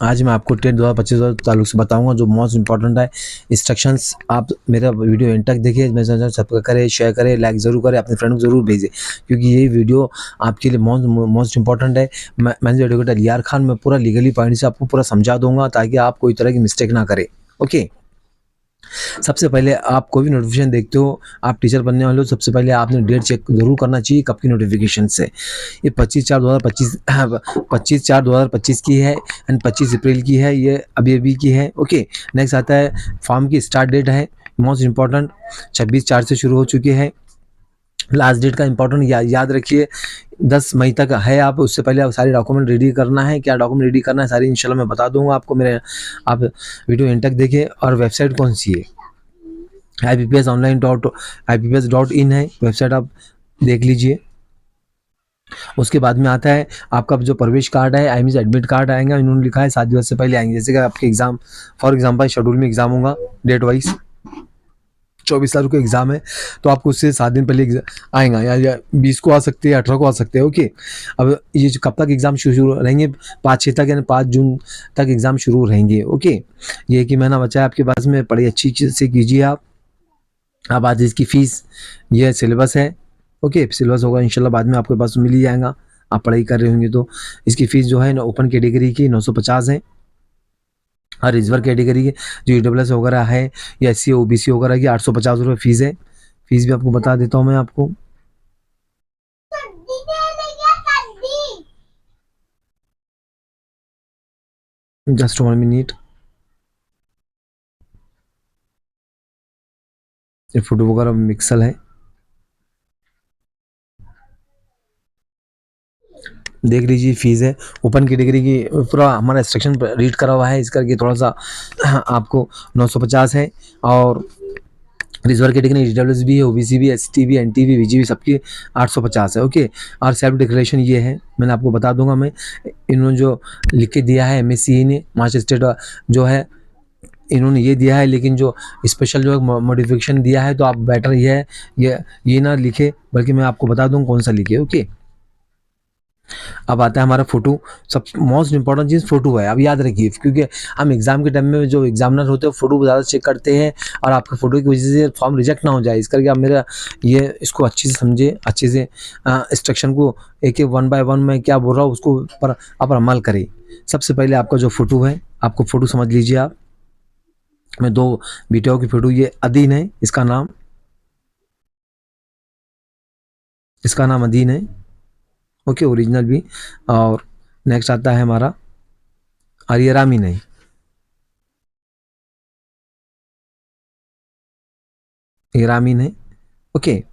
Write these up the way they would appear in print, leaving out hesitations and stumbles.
आज मैं आपको टेट 2025 ताल्लुक से बताऊंगा जो मोस्ट इंपॉर्टेंट है इंस्ट्रक्शंस। आप मेरा वीडियो एंड तक देखिए, मेरे सब्सक्राइब करें, शेयर करें, लाइक ज़रूर करें, अपने फ्रेंड को ज़रूर भेजें क्योंकि ये वीडियो आपके लिए मोस्ट इंपॉर्टेंट है। मैं एडवोकेट यार खान, मैं पूरा लीगली पॉइंट से आपको पूरा समझा दूंगा ताकि आप कोई तरह की मिस्टेक ना करें। ओके, सबसे पहले आप कोई भी नोटिफिकेशन देखते हो, आप टीचर बनने वाले हो, सबसे पहले आपने डेट चेक जरूर करना चाहिए कब की नोटिफिकेशन से। ये 25/4/2025 25/4/2025 की है एंड 25 अप्रैल की है, ये अभी की है। ओके, नेक्स्ट आता है फॉर्म की स्टार्ट डेट है मोस्ट इंपॉर्टेंट, 26/4 से शुरू हो चुकी है। लास्ट डेट का इंपॉर्टेंट याद रखिए 10 मई तक है। आप उससे पहले आप सारी डॉक्यूमेंट रेडी करना है, क्या डॉक्यूमेंट रेडी करना है सारी इंशाल्लाह मैं बता दूंगा आपको। मेरे आप वीडियो एंड तक देखिए। और वेबसाइट कौन सी है, IPPS.in है वेबसाइट, आप देख लीजिए। उसके बाद में आता है आपका जो प्रवेश कार्ड है, आई मीन एडमिट कार्ड आएगा, इन्होंने लिखा है 7 दिवस से पहले आएंगे। जैसे कि आपके एग्जाम फॉर एग्जाम्पल शेड्यूल में एग्जाम होगा डेट वाइज, 24 तारीख को एग्जाम है तो आपको उससे 7 दिन पहले आएगा, या 20 को आ सकते हैं, 18 को आ सकते हैं। ओके, अब ये कब तक एग्जाम शुरू रहेंगे, 5/6 तक यानी 5 जून तक एग्जाम शुरू रहेंगे। ओके, ये कि महीना बचा है आपके पास में, पढ़ाई अच्छी से कीजिए आप। अब आज इसकी फीस, ये सिलेबस है। ओके, सिलेबस होगा इंशाल्लाह बाद में आपके पास मिल ही जाएगा, आप पढ़ाई कर रहे होंगे तो। इसकी फीस जो है ना ओपन कैटेगरी की 950 है, और रिजर्व कैटेगरी के जो EWS वगैरह है या SC OBC वगैरह की 850 रुपये फीस है। फीस भी आपको बता देता हूँ मैं आपको। जस्ट 1 मिनट, ये फोटो वगैरह मिक्सल है, देख लीजिए फीस है ओपन कैटेगरी की। पूरा हमारा इंस्ट्रक्शन रीड करा हुआ है, इस करके थोड़ा सा आपको 950 है। और रिजर्व कैटेगरी EWS भी है, OBC भी, ST भी, NT भी, VG भी, सबकी 850 है। ओके, और सेल्फ डिक्लेरेशन ये है, मैंने आपको बता दूंगा मैं। इन्होंने जो लिख के दिया है MSCE ने, महाराष्ट्र स्टेट जो है, इन्होंने ये दिया है, लेकिन जो स्पेशल जो मॉडिफिकेशन दिया है तो आप बेटर ये है ये ना लिखे, बल्कि मैं आपको बता दूँ कौन सा लिखे। ओके, अब आता है हमारा फोटो। सब मोस्ट इंपॉर्टेंट चीज़ फोटो है, अब याद रखिए क्योंकि हम एग्जाम के टाइम में जो एग्जामिनर होते हैं फोटो ज़्यादा चेक करते हैं, और आपके फोटो की वजह से फॉर्म रिजेक्ट ना हो जाए, इस करके आप मेरा ये इसको अच्छे से समझे, अच्छे से इंस्ट्रक्शन को एक 1 बाय 1 मैं क्या बोल रहा हूँ उसको पर आप अमल करें। सबसे पहले आपका जो फोटो है, आपको फोटो समझ लीजिए आप। मैं 2 बेटियों की फोटो, ये अदीन है इसका नाम अदीन है। ओके, ओरिजिनल भी। और नेक्स्ट आता है हमारा, और ये रामीन है, ये रामीन है। ओके, ये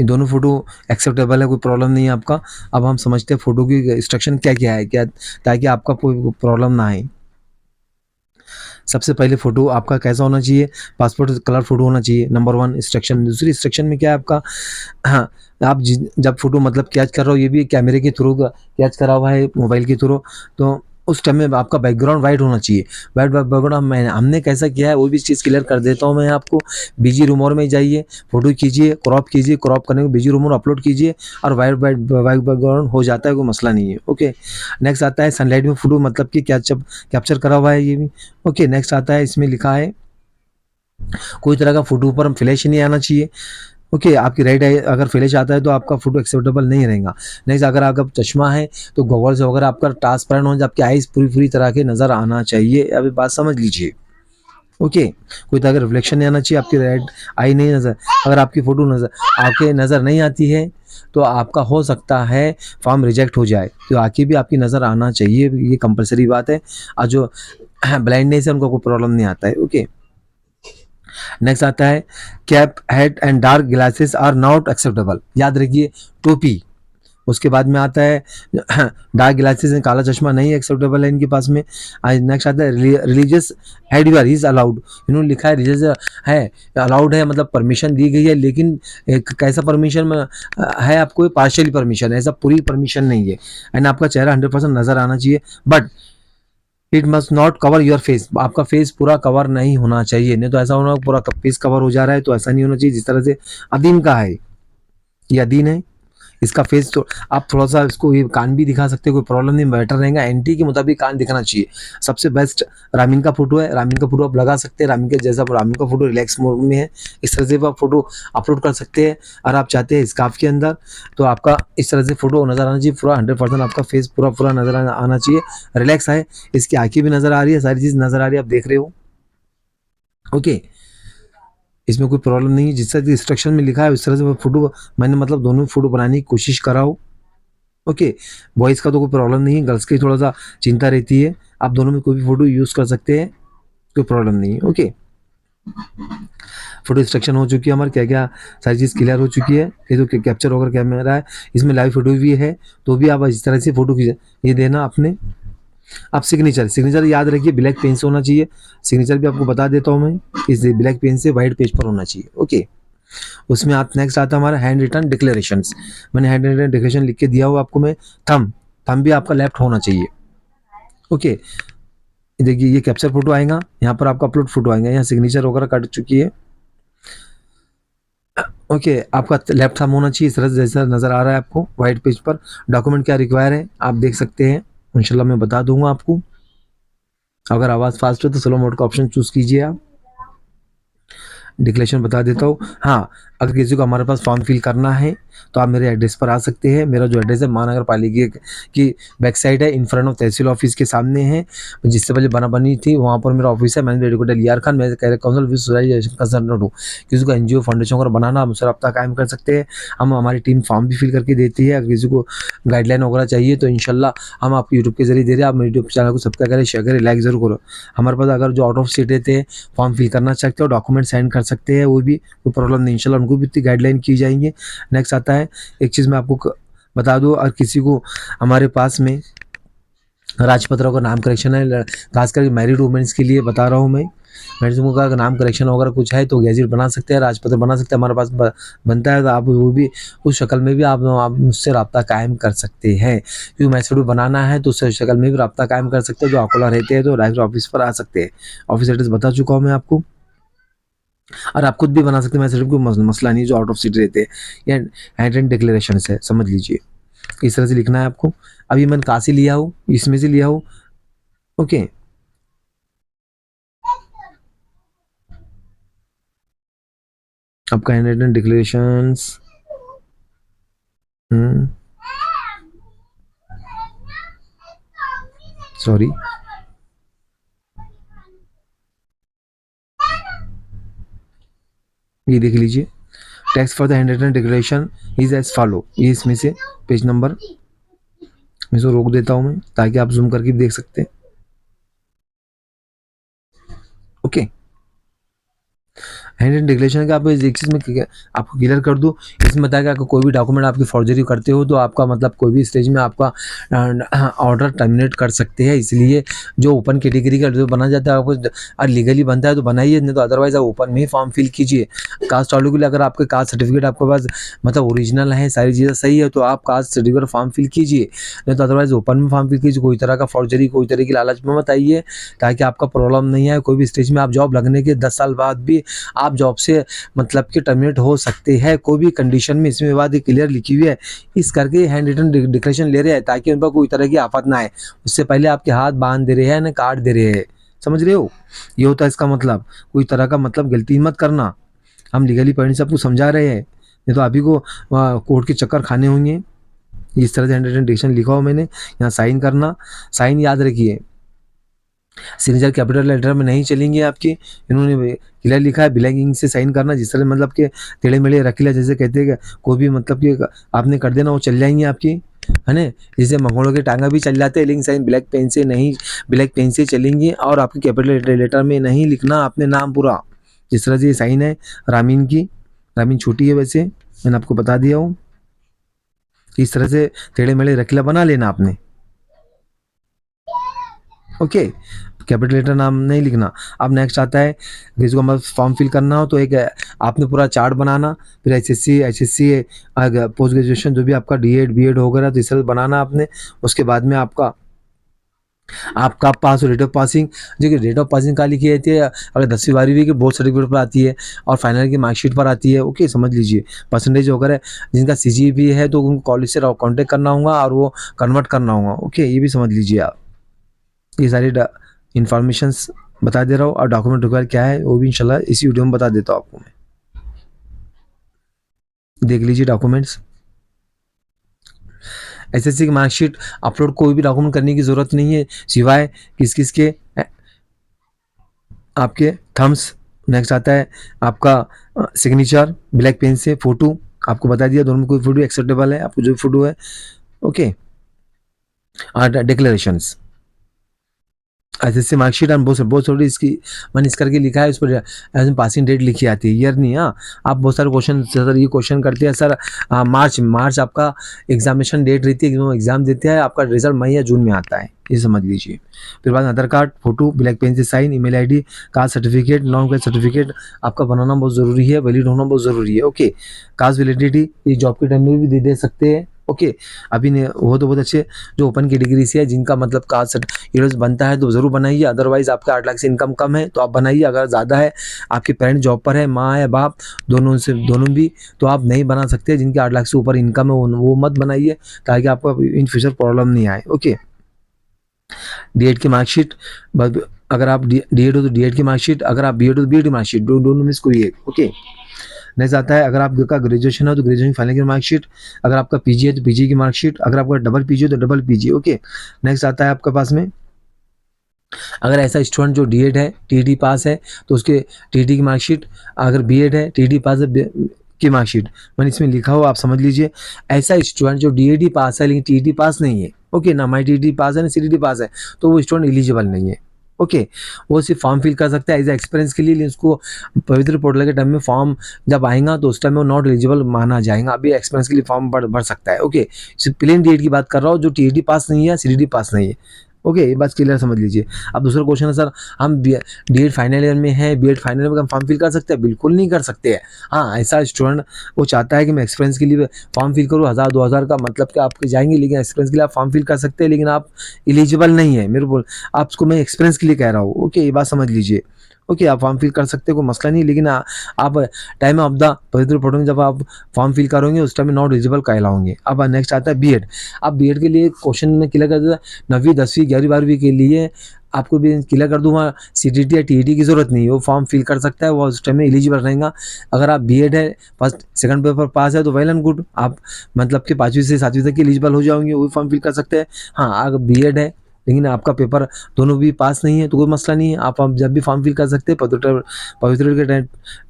दोनों फोटो एक्सेप्टेबल है, कोई प्रॉब्लम नहीं है आपका। अब हम समझते हैं फोटो की इंस्ट्रक्शन क्या क्या है, क्या ताकि आपका कोई प्रॉब्लम ना आए। सबसे पहले फोटो आपका कैसा होना चाहिए, पासपोर्ट कलर फोटो होना चाहिए, नंबर 1 इंस्ट्रक्शन। दूसरी इंस्ट्रक्शन में क्या है आपका, हाँ, आप जब फोटो मतलब कैच कर रहे हो, ये भी कैमरे के थ्रू कैच करा हुआ है, मोबाइल के थ्रू, तो उस टाइम में आपका बैकग्राउंड वाइट होना चाहिए। वाइट बैकग्राउंड हमने कैसा किया है वो भी चीज़ क्लियर कर देता हूँ मैं आपको। बीजी रूमर में जाइए, फोटो कीजिए, क्रॉप करने को बीजी रूमर अपलोड कीजिए, और वाइट बैकग्राउंड हो जाता है, कोई मसला नहीं है। ओके, नेक्स्ट आता है सनलाइट में फोटो मतलब कि कैप्चर करा हुआ है ये भी। ओके, नेक्स्ट आता है, इसमें लिखा है कोई तरह का फोटो पर फ्लैश नहीं आना चाहिए। ओके, आपकी राइट आई अगर फ्लैश आता है तो आपका फोटो एक्सेप्टेबल नहीं रहेगा। नेक्स्ट, अगर आपका चश्मा है तो गॉगल्स वगैरह आपका ट्रांसपेरेंट हो, आपकी आईज पूरी तरह के नज़र आना चाहिए। अभी बात समझ लीजिए। ओके, कोई तरह का रिफ्लेक्शन नहीं आना चाहिए, आपकी राइट आई नहीं नज़र, अगर आपकी फ़ोटो नज़र नहीं आती है तो आपका हो सकता है फॉर्म रिजेक्ट हो जाए, तो आके भी आपकी नज़र आना चाहिए, ये कंपलसरी बात है। और जो ब्लाइंडनेस है उनको कोई प्रॉब्लम नहीं आता है। ओके, नेक्स्ट आता है cap, head and dark glasses are not acceptable, याद रखिए, टोपी। उसके बाद में आता है डार्क ग्लासेस एंड काला चश्मा नहीं एक्सेप्टेबल है इनके पास में। नेक्स्ट आता है रिलीजियस हेडवेयर इज अलाउड, इन्होंने लिखा है रिलीजियस है, अलाउड है मतलब परमिशन दी गई है, लेकिन एक कैसा परमिशन में है, आपको पार्शियली परमिशन है, ऐसा पूरी परमिशन नहीं है। एंड आपका चेहरा 100% नजर आना चाहिए, but it must not cover your face, आपका फेस पूरा कवर नहीं होना चाहिए, नहीं तो ऐसा होना पूरा फेस कवर हो जा रहा है, तो ऐसा नहीं होना चाहिए। जिस तरह से अदीन का है, ये अदीन है, इसका फेस तो आप थोड़ा सा इसको ये कान भी दिखा सकते हो, कोई प्रॉब्लम नहीं, बेटर रहेगा। एंटी के मुताबिक कान दिखना चाहिए। सबसे बेस्ट रामीन का फोटो है, रामीन का फोटो आप लगा सकते हैं। रामीन के जैसा रामीन का फोटो रिलैक्स मोड में है, इस तरह से आप फोटो अपलोड कर सकते हैं। और आप चाहते हैं स्कार्फ के अंदर तो आपका इस तरह से फोटो नजर आना चाहिए, पूरा 100% आपका फेस पूरा पूरा नजर आना चाहिए, रिलैक्स है। इसकी आंखें भी नजर आ रही है, सारी चीज नजर आ रही है, आप देख रहे हो। ओके, इसमें कोई प्रॉब्लम नहीं है। जिस तरह इंस्ट्रक्शन में लिखा है उस तरह से फोटो मैंने मतलब दोनों फोटो बनाने की कोशिश करा हूँ। ओके, बॉयज़ का तो कोई प्रॉब्लम नहीं है, गर्ल्स की थोड़ा सा चिंता रहती है। आप दोनों में कोई भी फोटो यूज़ कर सकते हैं, कोई प्रॉब्लम नहीं है। ओके, फोटो इंस्ट्रक्शन हो चुकी है हमारी, क्या क्या सारी चीज़ क्लियर हो चुकी है। ये तो कैप्चर होकर कैमरा है, इसमें लाइव फोटो भी है, तो भी आप इस तरह से फोटो ये देना अपने। आप सिग्नेचर याद रखिए, ब्लैक पेन से होना चाहिए। सिग्नेचर भी आपको बता देता हूँ मैं, इस ब्लैक पेन से वाइट पेज पर होना चाहिए। ओके, उसमें आप नेक्स्ट आता है हमारा हैंड रिटन डिक्लेरेशंस। मैंने हैंड रिटन डिक्लेरेशन लिख के दिया हुआ आपको मैं। थंब थंब भी आपका लेफ्ट होना चाहिए। ओके, देखिए ये कैप्चर फोटो आएगा, यहाँ पर आपका अपलोड फोटो आएगा, यहाँ सिग्नेचर वगैरह कट चुकी है। ओके, आपका लेफ्ट थंब होना चाहिए इस तरह जैसा नजर आ रहा है आपको व्हाइट पेज पर। डॉक्यूमेंट क्या रिक्वायर है आप देख सकते हैं, इंशाल्लाह मैं बता दूंगा आपको। अगर आवाज़ फास्ट हो तो स्लो मोड का ऑप्शन चूज कीजिए आप। डिक्लेरेशन बता देता हूँ। हाँ, अगर किसी को हमारे पास फॉर्म फिल करना है तो आप मेरे एड्रेस पर आ सकते हैं। मेरा जो एड्रेस है महानगर पालिका की बैक साइड है, in front of tehsil office के सामने है, जिससे पहले बनी थी वहाँ पर मेरा ऑफिस है। मैंने एडवोकेट लियार खान, मैं काउंसिल विद सोसाइटी कंसल्टेंट हूँ। किसी को एनजीओ फाउंडेशन वगैरह बनाना हम उससे रब्ता कायम कर सकते हैं। हम हमारी टीम फॉर्म भी फिल करके देती है। अगर किसी को गाइडलाइन वगैरह चाहिए तो इंशाल्लाह हम आपको यूट्यूब के जरिए दे रहे हैं। आप मेरे यूट्यूब चैनल को सब्सक्राइब करें, शेयर करें, लाइक जरूर करो। हमारे पास अगर जो आउट ऑफ स्टेट रहते हैं फॉर्म फिल करना चाहते हो, डॉक्यूमेंट सेंड कर सकते हैं, वो भी कोई प्रॉब्लम नहीं, इंशाल्लाह उनको भी इतनी गाइडलाइन की जाएंगे। नेक्स्ट आता है, एक चीज़ मैं आपको बता दूँ, और किसी को हमारे पास में राजपत्रों का नाम करेक्शन है, खासकर मैरिड वुमेन्स के लिए बता रहा हूँ मैं। मैरिड का अगर नाम करेक्शन वगैरह कुछ है तो गैजेट बना सकते हैं, राजपत्र बना सकते हैं, हमारे पास बनता है, तो आप वो भी उस शक्ल में भी आप मुझसे रब्ता कायम कर सकते हैं। क्योंकि मैसेज बनाना है तो उस शक्ल में भी रब्ता कायम कर सकते हैं। जो अकोला रहते हैं तो डायरेक्ट ऑफिस पर आ सकते हैं। ऑफिस एड्रेस बता चुका हूँ मैं आपको, और आप खुद भी बना सकते हैं। मैसेज कोई मसला नहीं, जो आउट ऑफ सिटी रहते हैं या हैंड एंड डिक्लेरेशन है, समझ लीजिए। इस तरह से लिखना है आपको। अभी मैंने कहाँ से लिया हूँ, इसमें से लिया हूँ। ओके, आपका हैंड रिटन डिक्लेरेशंस, सॉरी, ये देख लीजिए। Text for the handwritten declaration is as follow. ये इसमें से पेज नंबर मैं इसको रोक देता हूँ मैं, ताकि आप जूम करके भी देख सकते हैं। ओके, हैंड डिक्लेरेशन का आप एक चीज़ में आपको क्लियर कर दूँ, इसमें बताया कि कोई भी डॉक्यूमेंट आपकी फॉर्जरी करते हो तो आपका मतलब कोई भी स्टेज में आपका ऑर्डर टर्मिनेट कर सकते हैं। इसलिए जो ओपन कैटेगरी का जो बना जाता है आपको लीगली बनता है तो बनाइए, नहीं तो अदरवाइज आप ओपन में ही फॉर्म फिल कीजिए। कास्ट वालों के लिए अगर आपके कास्ट सर्टिफिकेट आपके पास मतलब ओरिजिनल है, सारी चीज़ें सही है, तो आप कास्ट सर्टिफिकेट फॉर्म फिल कीजिए, नहीं तो अदरवाइज ओपन में फॉर्म फिल कीजिए। कोई तरह का फॉर्जरी, कोई तरह की लालच में मत आइए, ताकि आपका प्रॉब्लम नहीं आए। कोई भी स्टेज में आप जॉब लगने के 10 साल बाद भी आप जॉब से मतलब कि टर्मिनेट हो सकते हैं, कोई भी कंडीशन में। इसमें बात क्लियर लिखी हुई है, इस करके हैंड रिटन डिक्लेरेशन ले रहे हैं ताकि उन पर कोई तरह की आफत ना आए। उससे पहले आपके हाथ बांध दे रहे हैं ना काट दे रहे हैं, समझ रहे हो। ये होता है इसका मतलब, कोई तरह का मतलब गलती मत करना। हम लीगली पॉइंट से आपको समझा रहे हैं, नहीं तो अभी को कोर्ट के चक्कर खाने होंगे। इस तरह से हैंड रिटन डिक्लेरेशन लिखा हो मैंने, यहाँ साइन करना। साइन याद रखिए, सिग्नेचर कैपिटल लेटर में नहीं चलेंगे आपकी। इन्होंने क्लियर लिखा है ब्लैक इंक से साइन करना, जिस तरह मतलब के टेढ़े मेढ़े रखीला जैसे कहते हैं, कोई भी मतलब कि आपने कर देना वो चल जाएंगे आपकी, है ना। जैसे मंगोड़ों के टांगा भी चल जाते हैं, लेकिन साइन ब्लैक पेन से नहीं, ब्लैक पेन से चलेंगे। और आपकी कैपिटल लेटर में नहीं लिखना आपने नाम पूरा। जिस तरह से ये साइन है रामीन की, रामीन छोटी है वैसे, मैंने आपको बता दिया हूँ। इस तरह से टेढ़े मेढ़े रखीला बना लेना आपने। ओके, कैपिटल लेटर नाम नहीं लिखना। अब नेक्स्ट आता है, किसी को मतलब फॉर्म फिल करना हो तो एक आपने पूरा चार्ट बनाना, फिर एचएससी पोस्ट ग्रेजुएशन जो भी आपका डीएड बीएड वगैरह तो इस तरह बनाना आपने। उसके बाद में आपका आपका पास रेट ऑफ पासिंग, जो कि रेट ऑफ पासिंग कहाँ लिखी रहती है, अगर 10वीं 12वीं की बोर्ड सर्टिफिकेट पर आती है और फाइनल की मार्कशीट पर आती है। ओके, समझ लीजिए परसेंटेज वगैरह जिनका CGPA है तो उनको कॉलेज से कांटेक्ट करना होगा और वो कन्वर्ट करना होगा। ओके, ये भी समझ लीजिए आप। ये सारी इंफॉर्मेशंस बता दे रहा हूँ और डॉक्यूमेंट रिक्वायर क्या है वो भी इंशाल्लाह इसी वीडियो में बता देता हूँ आपको मैं। देख लीजिए डॉक्यूमेंट्स। SSC की मार्कशीट अपलोड कोई भी डॉक्यूमेंट करने की जरूरत नहीं है सिवाय किस किस के आपके थम्स। नेक्स्ट आता है आपका सिग्नेचर ब्लैक पेन से, फोटो आपको बता दिया, दोनों में कोई फोटो एक्सेप्टेबल है, आपको जो फोटो है। ओके, और डिक्लेरेशंस SSC मार्कशीट और बहुत थोड़ी इसकी मैंने इस करके लिखा है, उस पर पासिंग डेट लिखी आती है, ईयर नहीं। हाँ, आप बहुत सारे क्वेश्चन सर ये क्वेश्चन करते हैं सर, मार्च आपका एग्जामिनेशन डेट रहती है, एग्जाम देते हैं, आपका रिजल्ट मई या जून में आता है, ये समझ लीजिए। फिर बाद Aadhaar card, photo, black pen से sign, email ID, caste certificate, non caste certificate आपका बनाना बहुत ज़रूरी है, वैलिड होना बहुत ज़रूरी है। ओके, कास्ट वैलिडिटी ये जॉब के टाइम में भी दे सकते हैं। ओके, अभी ने वो तो बहुत अच्छे जो ओपन कैटेगरी से है जिनका मतलब कास्ट ईयर्स बनता है तो ज़रूर बनाइए, अदरवाइज आपका 8 लाख से इनकम कम है तो आप बनाइए, अगर ज़्यादा है आपके पेरेंट जॉब पर है, माँ या बाप दोनों भी, तो आप नहीं बना सकते। जिनके 8 लाख से ऊपर इनकम है वो मत बनाइए ताकि आपको इन फ्यूचर प्रॉब्लम नहीं आए। ओके, D.Ed की मार्कशीट, अगर आप D.Ed हो तो D.Ed की मार्कशीट, अगर आप B.Ed हो तो B.Ed की मार्कशीट, दोनों में से कोई एक। ओके, नेक्स्ट आता है अगर आपका ग्रेजुएशन है तो ग्रेजुएशन फाइनल की मार्कशीट, अगर आपका PG है तो PG की मार्कशीट, अगर आपका डबल PG हो तो डबल PG। ओके, नेक्स्ट आता है आपके पास में अगर ऐसा स्टूडेंट जो D.Ed है, TET पास है तो उसके TET की मार्कशीट, अगर B.Ed है TET पास है की मार्कशीट। मैंने इसमें लिखा हो आप समझ लीजिए, ऐसा स्टूडेंट जो D.Ed पास है लेकिन TET पास नहीं है, ओके ना माई TET पास है ना CTT पास है, तो वो स्टूडेंट एलिजिबल नहीं है। ओके, वो सिर्फ फॉर्म फिल कर सकता है एज एक्सपीरियंस के लिए, लेकिन उसको पवित्र पोर्टल के टाइम में फॉर्म जब आएगा तो उस टाइम में वो नॉट एलिजिबल माना जाएगा, अभी एक्सपीरियंस के लिए फॉर्म भर सकता है। ओके, सिर्फ प्लेन D.Ed की बात कर रहा हूँ जो TET पास नहीं है, CTT पास नहीं है। ओके, ये बात क्लियर समझ लीजिए। अब दूसरा क्वेश्चन है सर हम D.Ed फाइनल ईयर में है, B.Ed फाइनल में हम फॉर्म फिल कर सकते हैं? बिल्कुल नहीं कर सकते हैं। हाँ, ऐसा स्टूडेंट वो चाहता है कि मैं एक्सपीरियंस के लिए फॉर्म फिल करूँ, 1000-2000 का मतलब कि आपके जाएंगे, लेकिन एक्सपीरियंस के लिए आप फॉर्म फिल कर सकते हैं, लेकिन आप एलिजिबल नहीं है। मेरे बोल आपको मैं एक्सपीरियंस के लिए कह रहा हूँ। ओके, ये बात समझ लीजिए। ओके, आप फॉर्म फिल कर सकते हैं, कोई मसला नहीं, लेकिन आप टाइम ऑफ द पवित्र पोर्टल में जब आप फॉर्म फिल करोगे उस टाइम में नॉट एलिजिबल कहलाओगे। अब नेक्स्ट आता है B.Ed। अब B.Ed के लिए क्वेश्चन में क्लियर कर देता 9वीं 10वीं 11वीं 12वीं के लिए आपको भी क्लियर कर दूंगा, CTT या TET की जरूरत नहीं है, वो फॉर्म फिल कर सकता है, वो उस टाइम में एलिजिबल रहेगा। अगर आप B.Ed है, फर्स्ट सेकंड पेपर पास है तो वेल एंड गुड, आप मतलब कि 5वीं से 7वीं तक के एलिजिबल हो जाओगे, वो फॉर्म फिल कर सकते हैं। हाँ, अगर B.Ed है लेकिन आपका पेपर दोनों भी पास नहीं है तो कोई मसला नहीं है, आप जब भी फॉर्म फिल कर सकते हैं। पवित्र के टाइम,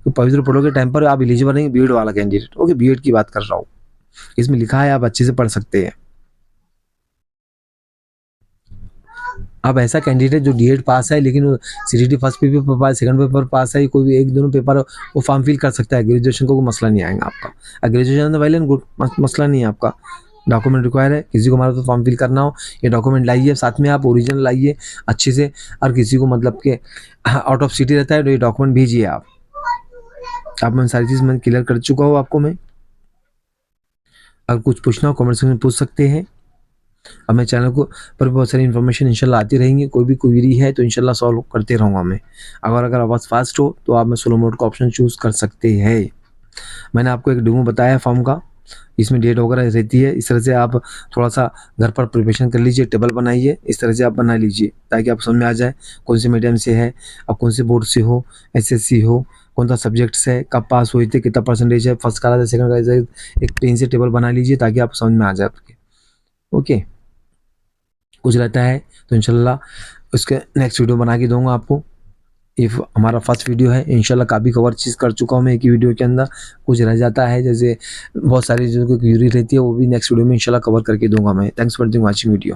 पवित्र पोर्टल के टाइम पर आप एलिजिबल नहीं B.Ed वाला कैंडिडेट। ओके, B.Ed की बात कर रहा हूँ, इसमें लिखा है, आप अच्छे से पढ़ सकते हैं। अब ऐसा कैंडिडेट जो D.Ed पास है लेकिन CTT first paper pass, second paper pass है, कोई भी एक दोनों पेपर वो फॉर्म फिल कर सकता है। ग्रेजुएशन को कोई मसला नहीं आएगा आपका, ग्रेजुएशन तो वेल एंड गुड, मसला नहीं है आपका। डॉक्यूमेंट रिक्वायर है, किसी को हमारा तो फॉर्म फिल करना हो ये डॉक्यूमेंट लाइए, साथ में आप ओरिजिनल लाइए अच्छे से, और किसी को मतलब के आउट ऑफ सिटी रहता है तो ये डॉक्यूमेंट भेजिए आप मैं सारी चीज़ मैं क्लियर कर चुका हूँ आपको मैं। अगर कुछ पूछना हो कमेंट सेक्शन में पूछ सकते हैं। अब मैं चैनल को पर बहुत सारी इन्फॉर्मेशन इंशाल्लाह आती रहेंगी, कोई भी क्वेरी है तो इंशाल्लाह सॉल्व करते रहूँगा मैं। अगर आवाज़ फास्ट हो तो आप में स्लो मोड का ऑप्शन चूज़ कर सकते हैं। मैंने आपको एक डेमो बताया फॉर्म का, इसमें डेट वगैरह रहती है। इस तरह से आप थोड़ा सा घर पर प्रिपरेशन कर लीजिए, टेबल बनाइए, इस तरह से आप बना लीजिए ताकि आप समझ में आ जाए कौन से मीडियम से है, आप कौन से बोर्ड से हो, SSC हो, कौन सा सब्जेक्ट्स है, कब पास हुए थे, कितना परसेंटेज है, फर्स्ट क्लास है, सेकंड क्लास है, एक पेन से टेबल बना लीजिए ताकि आप समझ में आ जाए आपके। ओके, कुछ रहता है तो इंशाल्लाह उसके नेक्स्ट वीडियो बना के दूंगा आपको। ये हमारा फर्स्ट वीडियो है, इंशाल्लाह काफ़ी कवर चीज़ कर चुका हूँ मैं एक ही वीडियो के अंदर। कुछ रह जाता है जैसे बहुत सारी जो क्यूरी रहती है वो भी नेक्स्ट वीडियो में इंशाल्लाह कवर करके दूंगा मैं। Thanks for watching video.